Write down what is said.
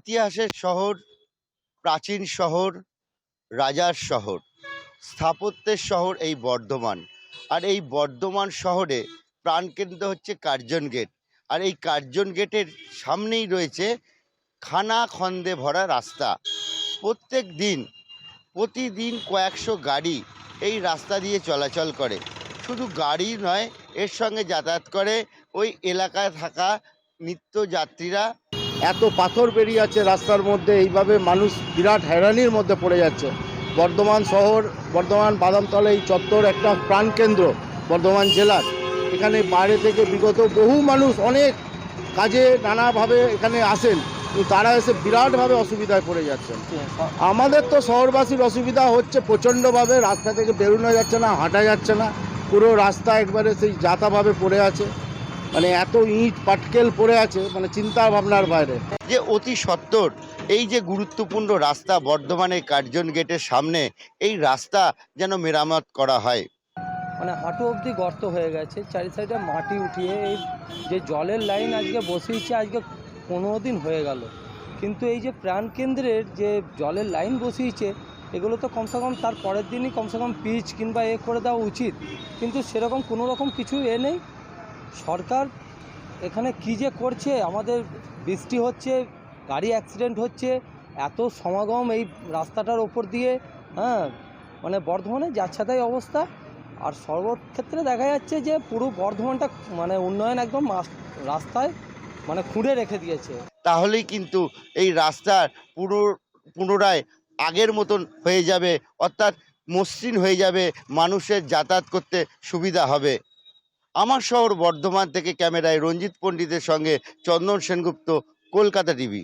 ইতিহাসের শহর, প্রাচীন শহর, রাজার শহর, স্থাপত্যের শহর এই বর্ধমান। আর এই বর্ধমান শহরে প্রাণকেন্দ্র হচ্ছে কার্জন গেট। আর এই কার্জন গেটের সামনেই রয়েছে খানাখন্দে ভরা রাস্তা। প্রতিদিন কয়েকশো গাড়ি এই রাস্তা দিয়ে চলাচল করে। শুধু গাড়ি নয়, এর সঙ্গে যাতায়াত করে ওই এলাকায় থাকা নিত্যযাত্রীরা। এত পাথর বেরিয়ে যাচ্ছে রাস্তার মধ্যে, এইভাবে মানুষ বিরাট হয়রানির মধ্যে পড়ে যাচ্ছে। বর্ধমান শহর, বর্ধমান বাদামতলা এই চত্বর একটা প্রাণকেন্দ্র বর্ধমান জেলার। এখানে বাইরে থেকে বিগত বহু মানুষ অনেক কাজে নানাভাবে এখানে আসেন, কিন্তু তারা এসে বিরাটভাবে অসুবিধায় পড়ে যাচ্ছেন। আমাদের তো শহরবাসীর অসুবিধা হচ্ছে প্রচণ্ডভাবে, রাস্তা থেকে বেরোনো যাচ্ছে না, হাঁটা যাচ্ছে না, পুরো রাস্তা একবারে সেই যাতাভাবে পড়ে আছে, মানে এত ইট পাটকেল পড়ে আছে, মানে চিন্তা ভাবনার বাইরে। যে অতি সত্বর এই যে গুরুত্বপূর্ণ রাস্তা বর্ধমানের কার্জন গেটের সামনে, এই রাস্তা যেন মেরামত করা হয়। মানে হাঁটু অবধি গর্ত হয়ে গেছে, চারি সাইডে মাটি উঠিয়ে এই যে জলের লাইন আজকে বসিয়েছে, আজকে 15 দিন হয়ে গেল, কিন্তু এই যে প্রাণকেন্দ্রের যে জলের লাইন বসিয়েছে এগুলো তো কমসে কম তার পরের দিনই কমসে কম পিচ কিংবা করে দেওয়া উচিত, কিন্তু সেরকম কোনো রকম কিছু নেই। সরকার এখানে কী যে করছে, আমাদের বৃষ্টি হচ্ছে, গাড়ি অ্যাক্সিডেন্ট হচ্ছে, এত সমাগম এই রাস্তাটার ওপর দিয়ে, মানে বর্ধমানে যাচ্ছেতাই অবস্থা। আর সর্বক্ষেত্রে দেখা যাচ্ছে যে পুরো বর্ধমানটা মানে উন্নয়ন একদম রাস্তায় মানে খুঁড়ে রেখে দিয়েছে। তাহলেই কিন্তু এই রাস্তার পুনরায় আগের মতন হয়ে যাবে, অর্থাৎ মসৃণ হয়ে যাবে, মানুষের যাতায়াত করতে সুবিধা হবে। আমার শহর বর্ধমান থেকে ক্যামেরায় রঞ্জিত পণ্ডিতের সঙ্গে চন্দন সেনগুপ্ত, কলকাতা টিভি।